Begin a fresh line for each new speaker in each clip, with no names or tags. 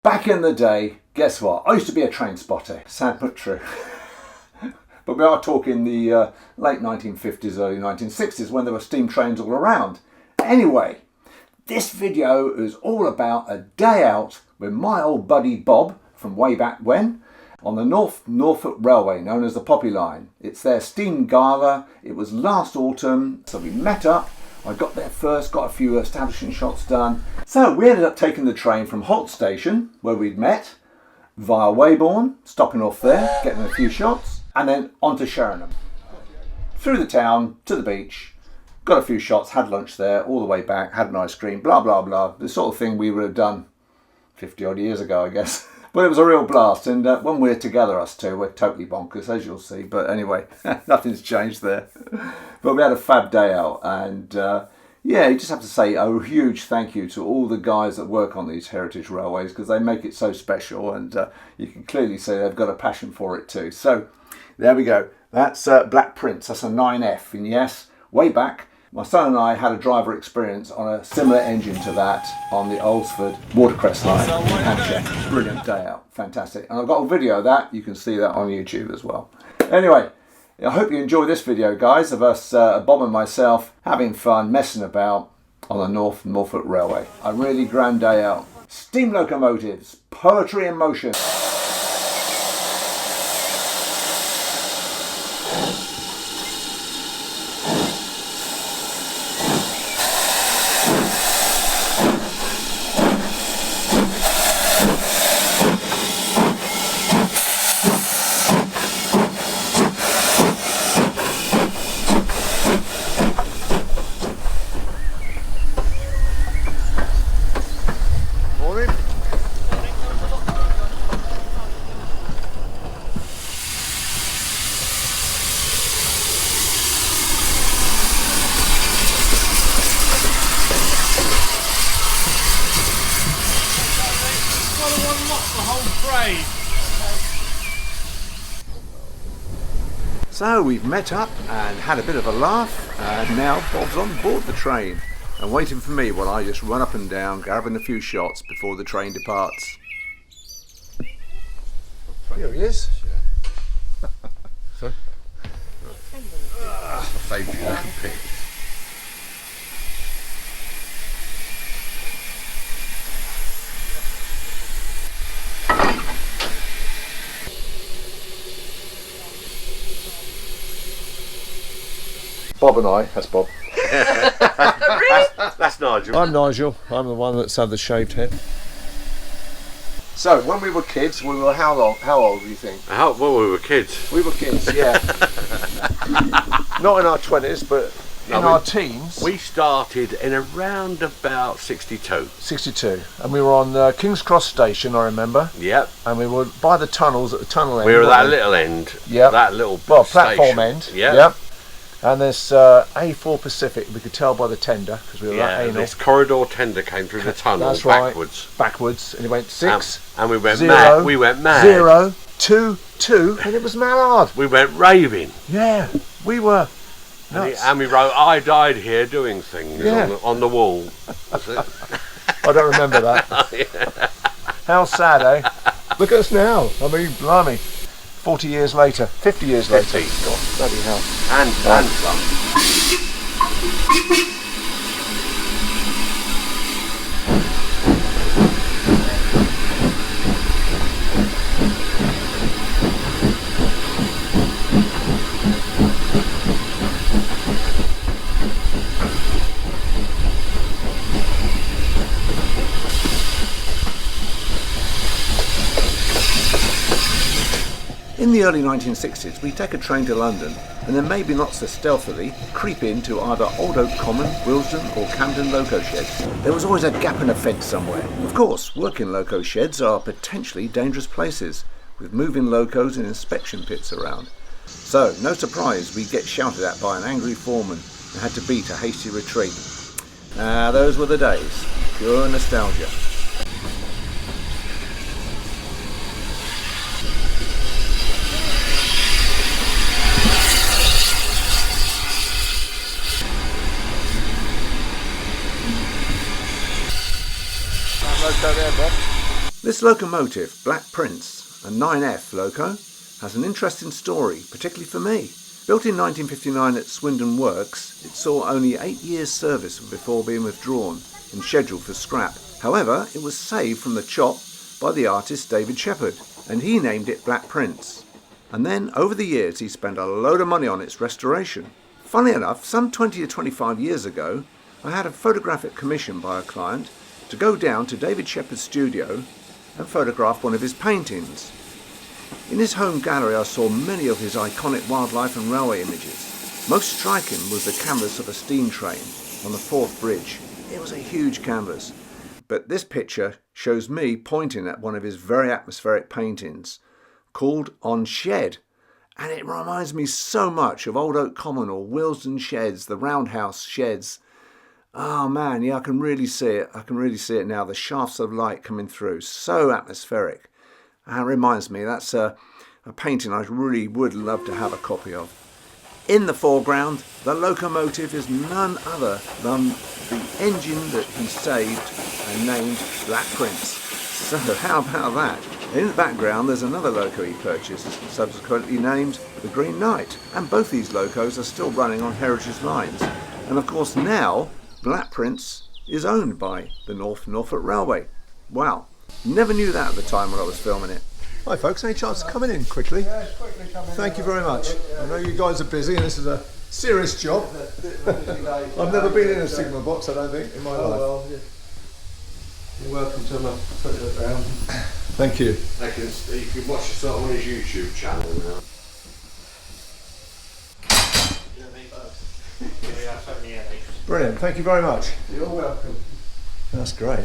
Back in the day, guess what? I used to be a train spotter. Sad but true. But we are talking the late 1950s, early 1960s, when there were steam trains all around. Anyway, this video is all about a day out with my old buddy Bob from way back when on the North Norfolk Railway, known as the Poppy Line. It's their steam gala. It was last autumn, so we met up. I got there first, got a few establishing shots done. So we ended up taking the train from Holt station, where we'd met, via Weybourne, stopping off there, getting a few shots, and then on to Sheringham. Through the town, to the beach, got a few shots, had lunch there, all the way back, had an ice cream, blah, blah, blah. The sort of thing we would have done 50 odd years ago, I guess. But it was a real blast, and when we're together, us two, we're totally bonkers, as you'll see. But anyway, nothing's changed there. But we had a fab day out, and yeah, you just have to say a huge thank you to all the guys that work on these heritage railways, because they make it so special, and you can clearly see they've got a passion for it too. So there we go. That's Black Prince. That's a 9F, and yes, way back, my son and I had a driver experience on a similar engine to that on the Oldsford Watercress line in Hampshire. Brilliant day out, fantastic. And I've got a video of that, you can see that on YouTube as well. Anyway, I hope you enjoy this video, guys, of us, Bob and myself, having fun, messing about on the North Norfolk Railway. A really grand day out. Steam locomotives, poetry in motion. So we've met up and had a bit of a laugh, and now Bob's on board the train and waiting for me while I just run up and down, grabbing a few shots before the train departs. Here he is. Sorry? I saved you that pic. Bob and I, that's Bob.
Really? That's Nigel.
I'm Nigel, I'm the one that's had the shaved head. So, when we were kids, we were how old do you think?
Well, we were kids.
We were kids, yeah. Not in our 20s, but in our teens.
We started in around about 62.
62. And we were on King's Cross Station, I remember.
Yep.
And we were by the tunnels at the tunnel end.
We were at that little end.
Yep.
That little
platform end.
Yep.
Yep. And this A4 Pacific, we could tell by the tender, because we were that anal.
This corridor tender came through the tunnel.
That's
backwards.
Right. Backwards, and it went 6.
And we went
0,
mad. We went mad.
0, 2, 2, and it was mallard.
We went raving.
Yeah, we were nuts.
And we wrote, "I died here doing things," on the wall.
I don't remember that.
Yeah.
How sad, eh? Look at us now. I mean, blimey. 40 years later, 50 years later. God, bloody hell.
And some.
In the early 1960s, we take a train to London and then maybe not so stealthily creep into either Old Oak Common, Willesden or Camden loco sheds. There was always a gap in a fence somewhere. Of course, working loco sheds are potentially dangerous places, with moving locos and inspection pits around. So, no surprise we get shouted at by an angry foreman and had to beat a hasty retreat. Those were the days. Pure nostalgia. Loco there, Bob. This locomotive, Black Prince, a 9F loco, has an interesting story, particularly for me. Built in 1959 at Swindon Works, it saw only 8 years service before being withdrawn and scheduled for scrap. However, it was saved from the chop by the artist David Shepherd, and he named it Black Prince. And then, over the years, he spent a load of money on its restoration. Funnily enough, some 20 to 25 years ago, I had a photographic commission by a client to go down to David Shepherd's studio and photograph one of his paintings. In his home gallery I saw many of his iconic wildlife and railway images. Most striking was the canvas of a steam train on the Forth Bridge. It was a huge canvas, but this picture shows me pointing at one of his very atmospheric paintings called On Shed, and it reminds me so much of Old Oak Common or Willesden Sheds, the roundhouse sheds. Oh man, yeah, I can really see it. I can really see it now. The shafts of light coming through, so atmospheric. And it reminds me, that's a painting I really would love to have a copy of. In the foreground, the locomotive is none other than the engine that he saved and named Black Prince. So how about that? In the background there's another loco he purchased, subsequently named the Green Knight. And both these locos are still running on heritage lines. And of course now, Black Prince is owned by the North Norfolk Railway. Wow, never knew that at the time when I was filming it.
Hi folks, any chance of coming in quickly?
Yeah, it's quickly coming.
Thank you very much. I know you guys are busy and this is a serious job. I've never been in a Sigma box, I don't think, in my life.
Well, you're welcome to put it around.
Thank you.
You can watch yourself on his YouTube channel now.
Brilliant, thank you very much.
You're welcome.
That's great.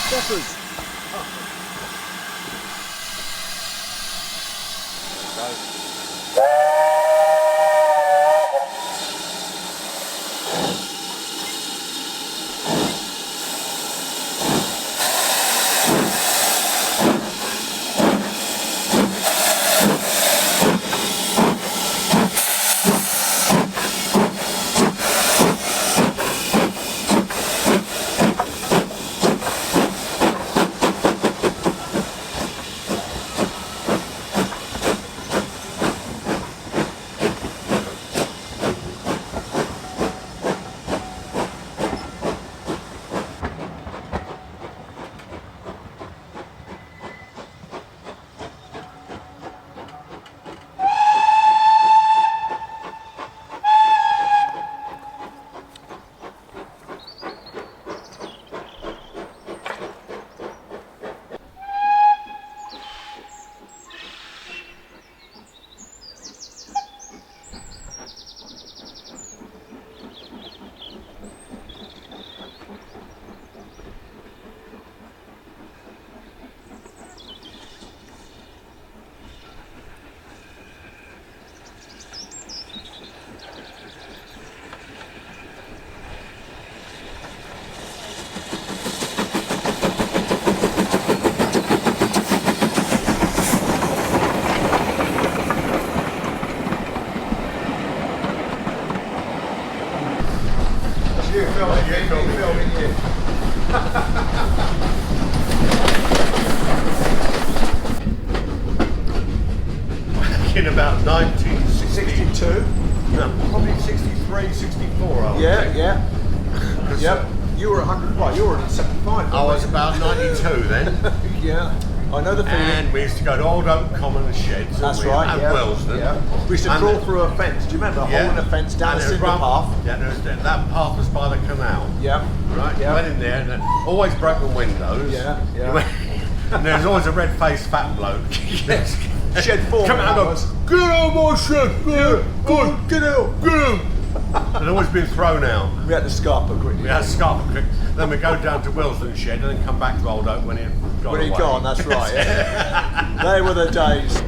Steppers.
In about 1962.
62?
No, probably 63, 64. I would
Yeah,
think.
yeah. Yep. You were 100, right, you were at 75.
I was about 92 then.
Yeah, I know the feeling.
And we used to go to Old Oak Common Sheds.
That's right,
And
yeah.
Wellsden.
Yeah. We used to crawl through a fence. Do you remember?
Yeah.
Holding a fence down a
And there was
cinder
one-
path.
Yeah, that path was by the canal.
Yeah.
Right?
Yeah.
You went in there and always broken windows.
Yeah, yeah.
You went- and there was always a red-faced fat bloke.
Yes. Shed 4.
Come out and go, get out my shed,
Get out.
get out. And always been thrown out.
We had to scarper quickly.
We had a scarper quick. Then we go down to Wellsden Shed and then come back to Old Oak when he'd gone
When
away.
he'd gone, that's right. Yeah. They were the days.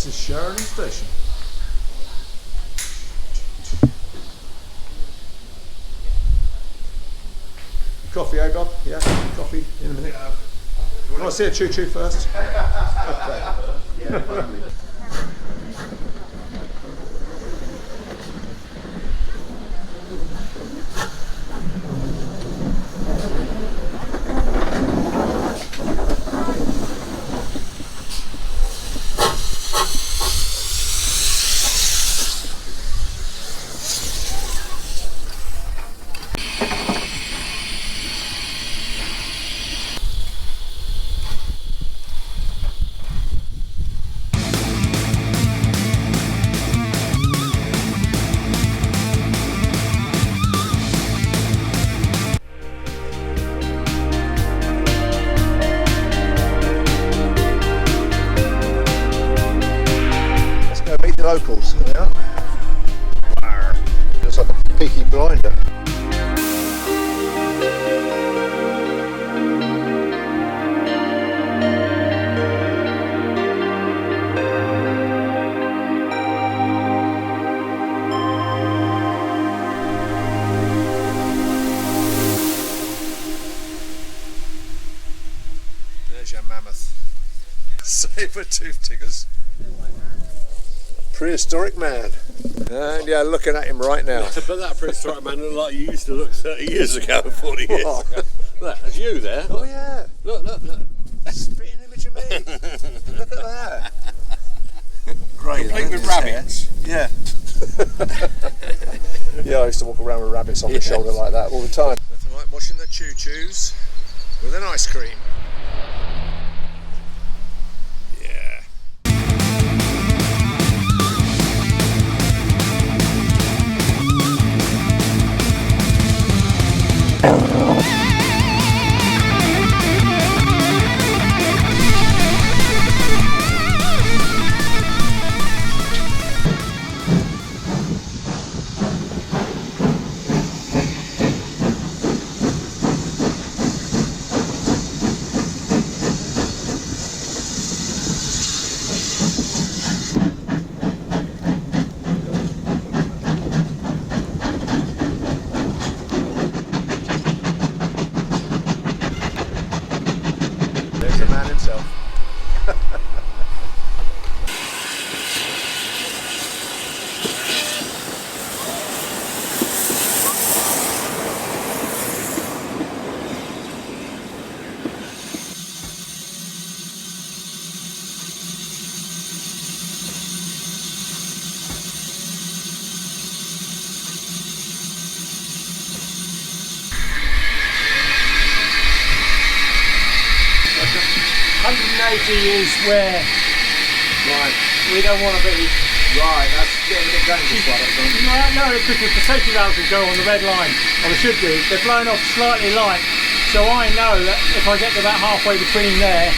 this is Sheringham Station. Coffee, eh, Bob? Yeah, coffee in a minute. I want to see a choo-choo first. Okay. Locals, there they are. Arr. Looks like a peaky blinder. There's your mammoth. Saber-tooth tiggers. Prehistoric man. And yeah, looking at him right now.
But that prehistoric man looked like you used to look 30 years ago, 40 years ago. Look, that's you there.
Oh yeah.
Look.
Spitting image of me. Look at that. Great.
Complete with rabbits.
Yeah. Yeah, I used to walk around with rabbits on my shoulder like that all the time. Nothing like watching the choo-choos with an ice cream. There's the man himself.
Is where we don't want to be.
Right, that's getting a bit dangerous by that time.
No, because the safety valves would go on the red line, or they should do. They're blown off slightly light, so I know that if I get to about halfway between there,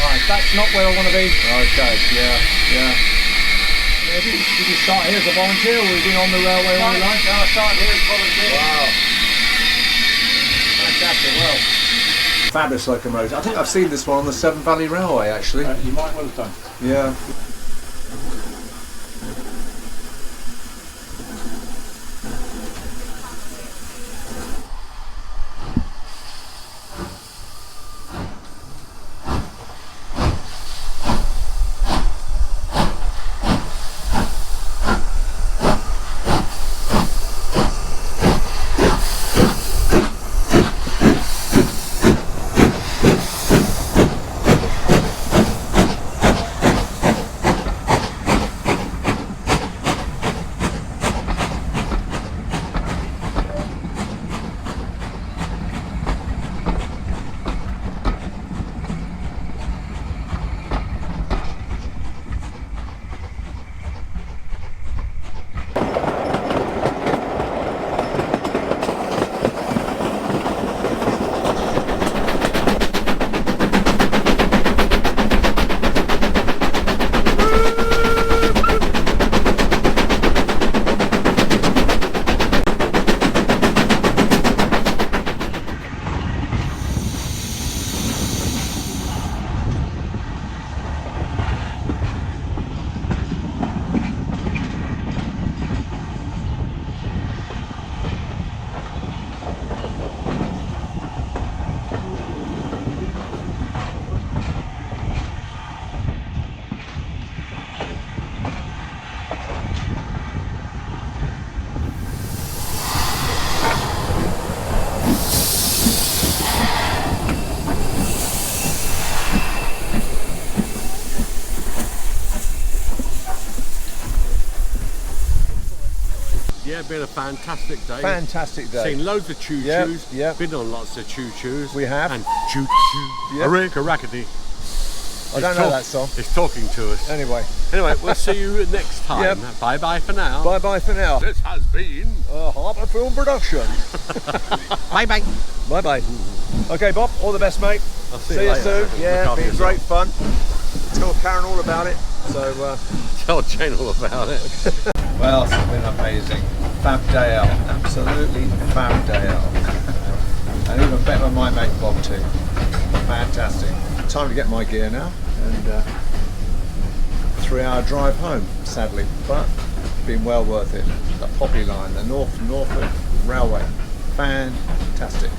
right, that's not where I want to be.
Okay, yeah.
Did you start here as a volunteer, or have you been on the railway all your life?
No, I started here as a volunteer. Wow.
Fantastic, well.
Fabulous locomotive. I think I've seen this one on the Severn Valley Railway actually.
You might well have done.
Yeah.
Yeah, been a fantastic day.
Fantastic day.
Seen loads of choo-choos.
Yeah.
Been on lots of choo-choos.
We have.
And choo-choo.
Yep.
Rackety.
I don't know that song.
It's talking to us.
Anyway,
We'll see you next time.
Yep.
Bye-bye for now.
bye-bye for now.
This has been
A Harper film production.
bye-bye.
Bye-bye. Okay, Bob, all the best, mate.
I'll see
See
you
you
later.
soon. Yeah,
Look after
been
yourself.
great fun. Tell Karen all about it. So,
Tell Jane all about it.
well, it's been amazing. Fab day out. Absolutely fab day out. And even better than my mate Bob too. Fantastic. Time to get my gear now. And 3-hour drive home, sadly. But been well worth it. The Poppy line, the North Norfolk Railway. Fantastic.